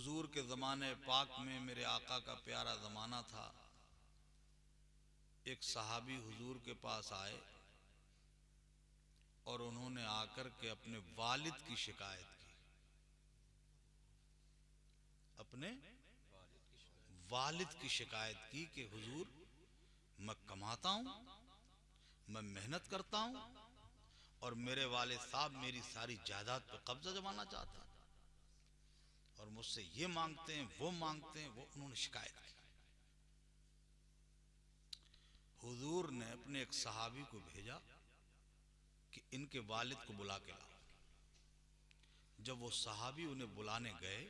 हुजूर के ज़माने पाक में, मेरे आका का प्यारा ज़माना था, एक सहाबी हुजूर के पास आए और उन्होंने आकर के अपने वालिद की शिकायत की। अपने वालिद की शिकायत की कि हुजूर, मैं कमाता हूं, मैं मेहनत करता हूं और मेरे वालिद साहब मेरी सारी जायदाद पर कब्जा जमाना चाहते हैं और मुझसे ये मांगते हैं, वो मांगते हैं। वो उन्होंने शिकायत की। हुजूर ने अपने एक सहाबी को भेजा कि इनके वालिद को बुला के लाओ। जब वो सहाबी उन्हें बुलाने गए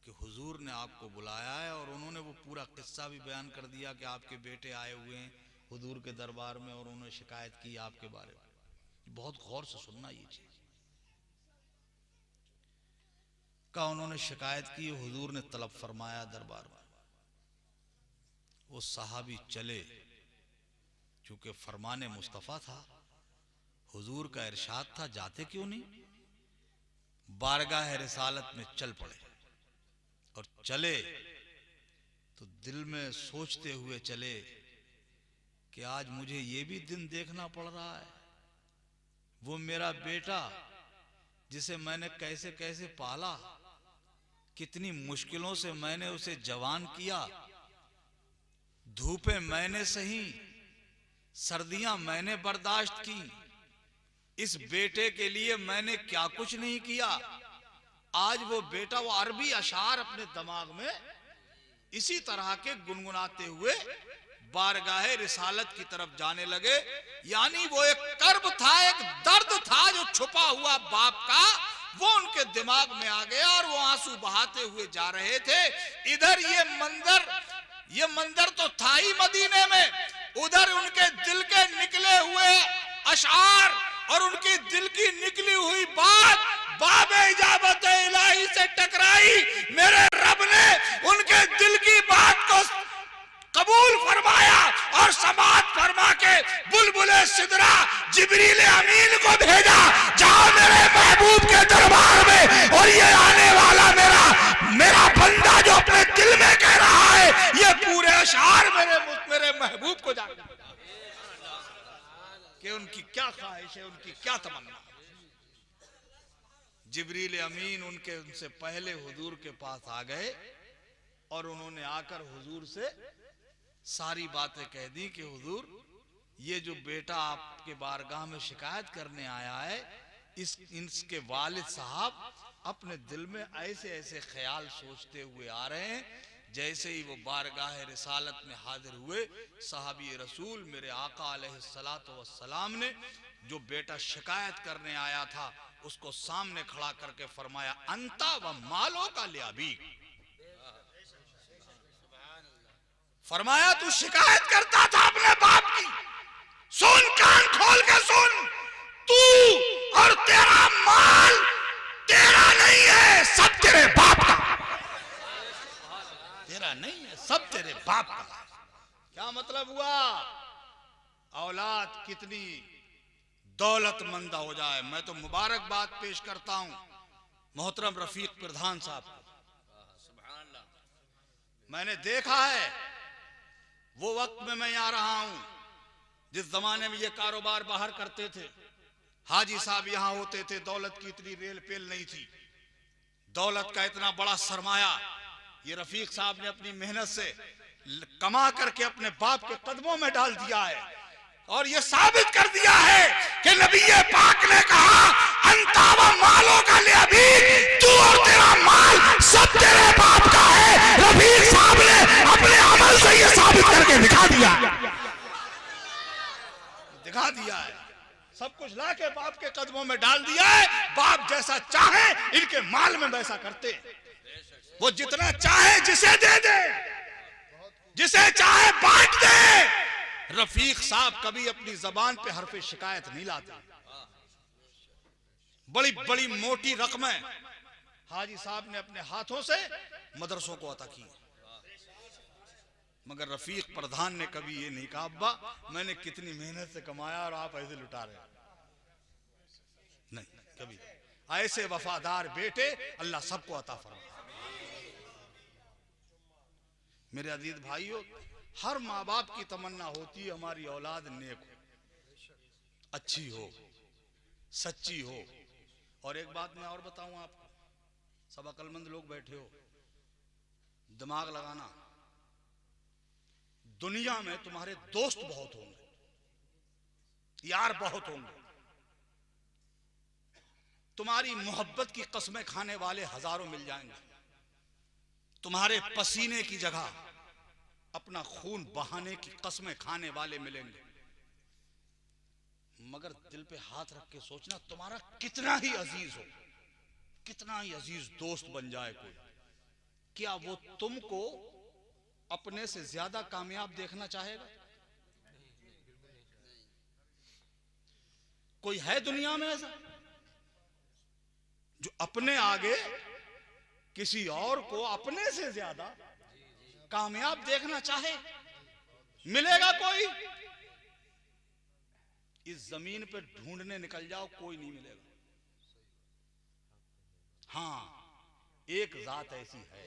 कि हुजूर ने आपको बुलाया है, और उन्होंने वो पूरा किस्सा भी बयान कर दिया कि आपके बेटे आए हुए हैं हुजूर के दरबार में और उन्होंने शिकायत की आपके बारे में। बहुत गौर से सुनना ये चीज। का उन्होंने शिकायत की, हुजूर ने तलब फरमाया दरबार में। वो सहाबी चले, चूंकि फरमाने मुस्तफ़ा था, हुजूर का इरशाद था, जाते क्यों नहीं? बारगाह रिसालत में चल पड़े और चले तो दिल में सोचते हुए चले कि आज मुझे ये भी दिन देखना पड़ रहा है। वो मेरा बेटा जिसे मैंने कैसे कैसे पाला, कितनी मुश्किलों से मैंने उसे जवान किया, धूपें मैंने सही, सर्दियां मैंने बर्दाश्त की, इस बेटे के लिए मैंने क्या कुछ नहीं किया। आज वो बेटा, वो अरबी अशार अपने दिमाग में इसी तरह के गुनगुनाते हुए बारगाहे रिसालत की तरफ जाने लगे। यानी वो एक कर्ब था, एक दर्द था जो छुपा हुआ बाप का, वो उनके दिमाग में आ गया और वो आंसू बहाते हुए जा रहे थे। इधर ये मंजर तो था ही मदीने में, उधर उनके दिल के निकले हुए अशार और उनकी दिल की निकली हुई बात बाबे इजाबत इलाही से टकराई। मेरे रब ने उनके दिल की बात को कबूल फरमाया और समात फरमा के बुलबुले सिदरा जिब्रील अमीन को भेजा, जाओ मेरे महबूब के दरबार में, और ये आने वाला मेरा बंदा जो अपने दिल में कह रहा है, ये पूरे अशार मेरे महबूब को जाकर कि उनकी क्या ख्वाहिश है, उनकी क्या तमन्ना। जिब्रील अमीन उनसे पहले हुजूर के पास आ गए और उन्होंने आकर हुजूर से सारी बातें कह दी कि हुजूर, ये जो बेटा आपके बारगाह में शिकायत करने आया है, इसके वालिद साहब अपने दिल में ऐसे ऐसे ख्याल सोचते हुए आ रहे हैं। जैसे ही वो बारगाह रिसालत में हाजिर हुए, साहबी रसूल मेरे आका अलैहिस्सलातु वस्सलाम ने जो बेटा शिकायत करने आया था उसको सामने खड़ा करके फरमाया, अंता व मालो का लियाबी। फरमाया, तू शिकायत करता था अपने बाप की, सुन, कान खोल के सुन, तू और तेरा माल तेरा नहीं है, सब तेरे बाप का। तेरा नहीं है, सब तेरे बाप का। क्या मतलब हुआ? औलाद कितनी दौलतमंद हो जाए, मैं तो मुबारकबाद पेश करता हूं मोहतरम रफीक प्रधान साहब को। मैंने देखा है वो वक्त में मैं यहां रहा हूं जिस जमाने में ये कारोबार बाहर करते थे, हाजी साहब यहां होते थे, दौलत की इतनी रेल पेल नहीं थी, दौलत का इतना बड़ा सरमाया ये रफीक साहब ने अपनी मेहनत से कमा करके अपने बाप के कदमों में डाल दिया है और ये साबित कर दिया है कि नबी पाक ने कहा, अंतावा मालों का ले अभी, तू और तेरा माल सब तेरे बाप का है। रफीक साहब ने अपने अमल से ये साबित करके दिखा दिया है, सब कुछ लाके बाप के कदमों में डाल दिया है। बाप जैसा चाहे इनके माल में वैसा करते, वो जितना चाहे जिसे दे दे, जिसे चाहे बांट दे। रफीक साहब कभी अपनी जबान पे हरफे शिकायत नहीं लाते। बड़ी बड़ी मोटी रकमें हाजी साहब ने अपने हाथों से मदरसों को अता की, मगर रफीक प्रधान ने कभी ये नहीं कहा, अब्बा मैंने कितनी मेहनत से कमाया और आप ऐसे लुटा रहे हैं। नहीं, कभी ऐसे वफादार बेटे अल्लाह सबको अता फरमाए। मेरे अजीज भाइयों, हर माँ बाप की तमन्ना होती है हमारी औलाद नेक हो, अच्छी हो, सच्ची हो। और एक बात मैं और बताऊं आपको, सब अक्लमंद लोग बैठे हो, दिमाग लगाना। दुनिया में तुम्हारे दोस्त बहुत होंगे, यार बहुत होंगे, तुम्हारी मोहब्बत की कस्में खाने वाले हजारों मिल जाएंगे, तुम्हारे पसीने की जगह अपना खून बहाने की कस्में खाने वाले मिलेंगे। मगर दिल पे हाथ रख के सोचना, तुम्हारा कितना ही अजीज हो, कितना ही अजीज दोस्त बन जाए कोई, क्या वो तुमको अपने से ज्यादा कामयाब देखना चाहेगा? कोई है दुनिया में ऐसा जो अपने आगे किसी और को अपने से ज्यादा कामयाब देखना चाहे? मिलेगा कोई? इस जमीन पे ढूंढने निकल जाओ, कोई नहीं मिलेगा। हां, एक जात ऐसी है,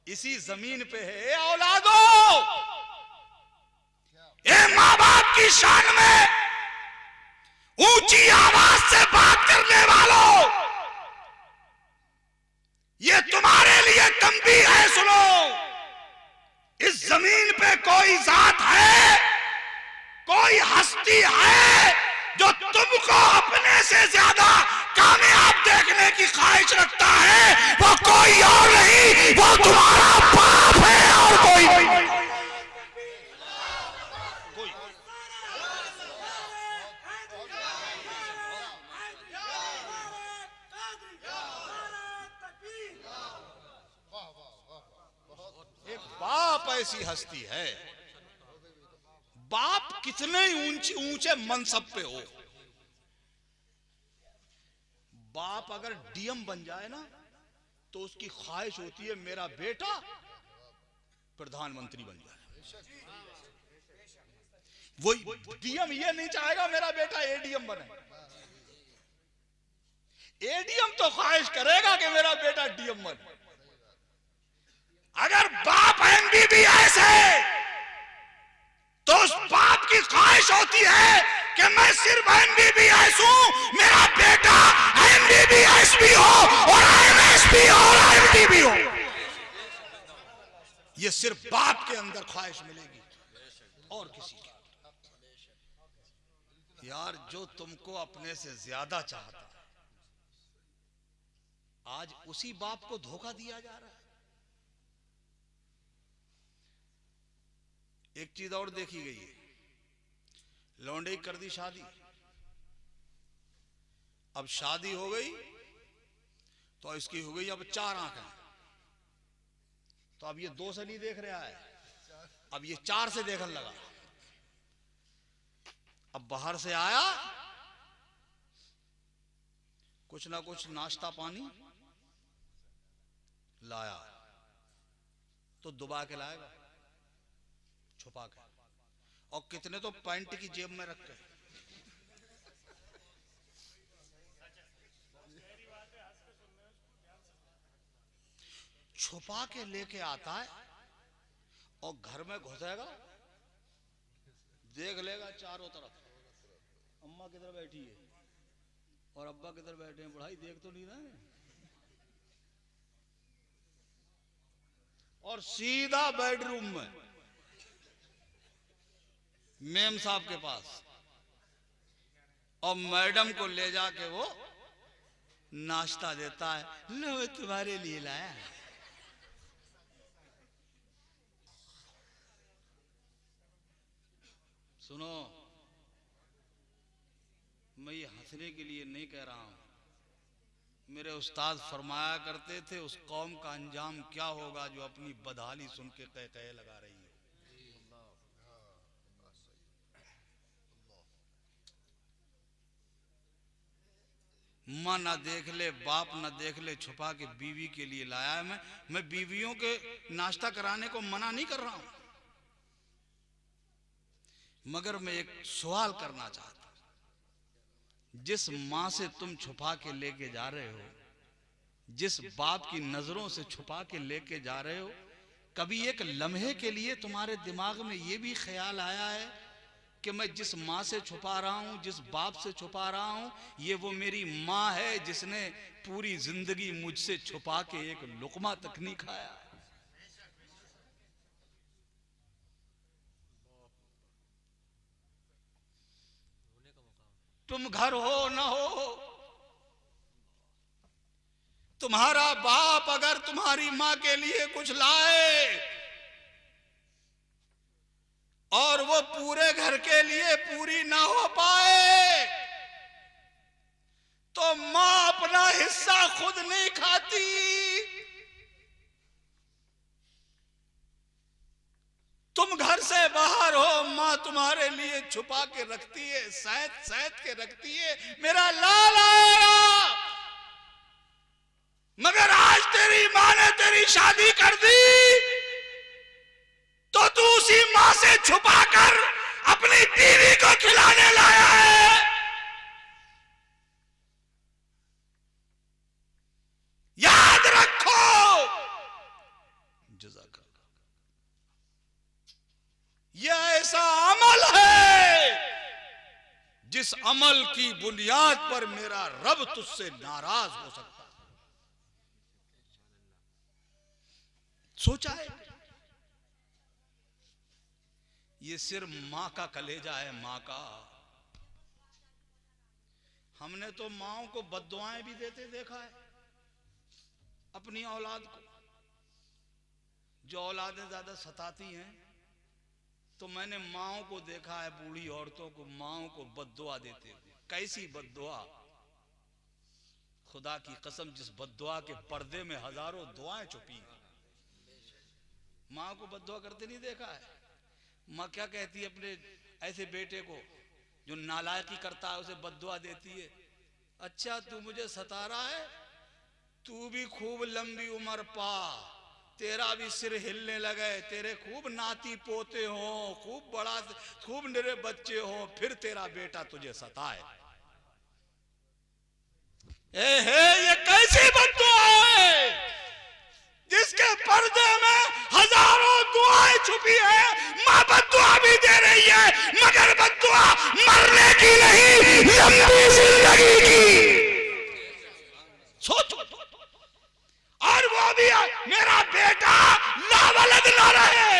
इसी जमीन पे है। ए औलादो, ए मां बाप की शान में ऊंची आवाज से बात करने वालों, ये तुम्हारे लिए तंबीह है, सुनो। इस जमीन पे कोई जात है, कोई हस्ती है जो तुमको अपने से ज्यादा कामयाब देखने की ख्वाहिश रखता है। वो कोई और नहीं, वो तुम्हारा बाप है, और कोई। एक बाप ऐसी हस्ती है, बाप कितने ऊंचे ऊंचे मनसब पे हो, बाप अगर डीएम बन जाए ना तो उसकी ख्वाहिश होती है मेरा बेटा प्रधानमंत्री बन जाए। वही डीएम ये नहीं चाहेगा मेरा बेटा एडीएम बने। एडीएम तो ख्वाहिश करेगा कि मेरा बेटा डीएम बने। अगर बाप एमबीबीएस है तो उस बाप की ख्वाहिश होती है कि मैं सिर्फ एमबीबीएस हूं, मेरा बेटा एमबीबीएस भी हो और आईएमएस भी हो और आईएमडी भी हो। ये सिर्फ बाप के अंदर ख्वाहिश मिलेगी और किसी की। यार, जो तुमको अपने से ज्यादा चाहता है, आज उसी बाप को धोखा दिया जा रहा है। एक चीज और देखी गई है, लौंडे कर दी शादी, अब शादी हो गई तो इसकी हो गई अब 4 आंखें, तो अब ये 2 से नहीं देख रहा है, अब ये 4 से देखने लगा। अब बाहर से आया, कुछ ना कुछ नाश्ता पानी लाया तो दुबा के लाएगा, छुपा के, और कितने तो पैंट की जेब में रख के। छुपा के लेके आता है और घर में घुसेगा, देख लेगा चारों तरफ, अम्मा किधर बैठी है और अब्बा किधर बैठे हैं, बुढ़ाई देख तो नहीं रहे, और सीधा बेडरूम में मेम साहब के पास, और मैडम को ले जाके वो नाश्ता देता है, लो तुम्हारे लिए लाया है। सुनो, मैं ये हंसने के लिए नहीं कह रहा हूं, मेरे उस्ताद फरमाया करते थे उस कौम का अंजाम क्या होगा जो अपनी बदहाली सुन के कह लगा रही है। माँ ना देख ले, बाप ना देख ले, छुपा के बीवी के लिए लाया है। मैं बीवियों के नाश्ता कराने को मना नहीं कर रहा हूं, मगर मैं एक सवाल करना चाहता, जिस मां से तुम छुपा के लेके जा रहे हो, जिस बाप की नजरों से छुपा के लेके जा रहे हो, कभी एक लम्हे के लिए तुम्हारे दिमाग में यह भी ख्याल आया है कि मैं जिस माँ से छुपा रहा हूं, जिस बाप से छुपा रहा हूं, ये वो मेरी माँ है जिसने पूरी जिंदगी मुझसे छुपा के एक लुकमा तक नहीं खाया। तुम घर हो न हो, तुम्हारा बाप अगर तुम्हारी मां के लिए कुछ लाए और वो पूरे घर के लिए पूरी ना हो पाए, तो मां अपना हिस्सा खुद नहीं खाती। तुम घर से बाहर हो, मां तुम्हारे लिए छुपा के रखती है, सैद सैद के रखती है, मेरा लाल आएगा। मगर आज तेरी मां ने तेरी शादी कर दी, तो तू उसी मां से छुपाकर अपनी बीवी को खिलाने लाया है। याद रखो, जज़ाकल्लाह, यह ऐसा अमल है जिस अमल की बुनियाद पर मेरा रब तुझसे नाराज हो सकता है। सोचा है? ये सिर्फ मां का कलेजा है, मां का। हमने तो माओं को बद्दुआएं भी देते देखा है अपनी औलाद को। जो औलादें ज्यादा सताती हैं, तो मैंने माओं को देखा है, बूढ़ी औरतों को, माओं को बद्दुआ देते हुए। कैसी बद्दुआ, खुदा की कसम, जिस बद्दुआ के पर्दे में हजारों दुआएं छुपी हैं। मां को बद्दुआ करते नहीं देखा है? मां क्या कहती है अपने ऐसे बेटे को जो नालायकी करता है, उसे बद्दुआ देती है, अच्छा तू मुझे सता रहा है, तू भी खूब लंबी उम्र पा, तेरा भी सिर हिलने लगे, तेरे खूब नाती पोते हो, खूब बड़ा, खूब निरे बच्चे हो, फिर तेरा बेटा तुझे सताए। ये कैसी बद्दुआ है जिसके पर्दे में हजारों दुआएं छुपी है? मां बद्दुआ भी दे रही है, मगर बद्दुआ मरने की नहीं, लंबी जिंदगी की। सोचो, और वो भी मेरा बेटा लावलद ना रहे।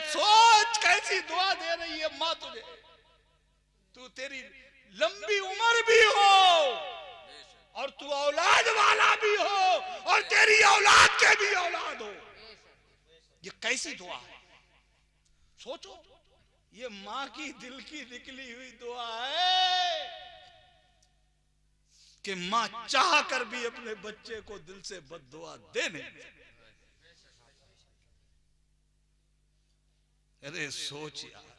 सोच कैसी दुआ दे रही है मां तुझे, तू तेरी लंबी उम्र भी हो और तू औलाद वाला भी हो और तेरी औलाद के भी औलाद हो। ये कैसी दुआ है? सोचो, ये मां की दिल की निकली हुई दुआ है कि मां चाह कर भी अपने बच्चे को दिल से बद्दुआ दे नहीं। अरे सोच यार,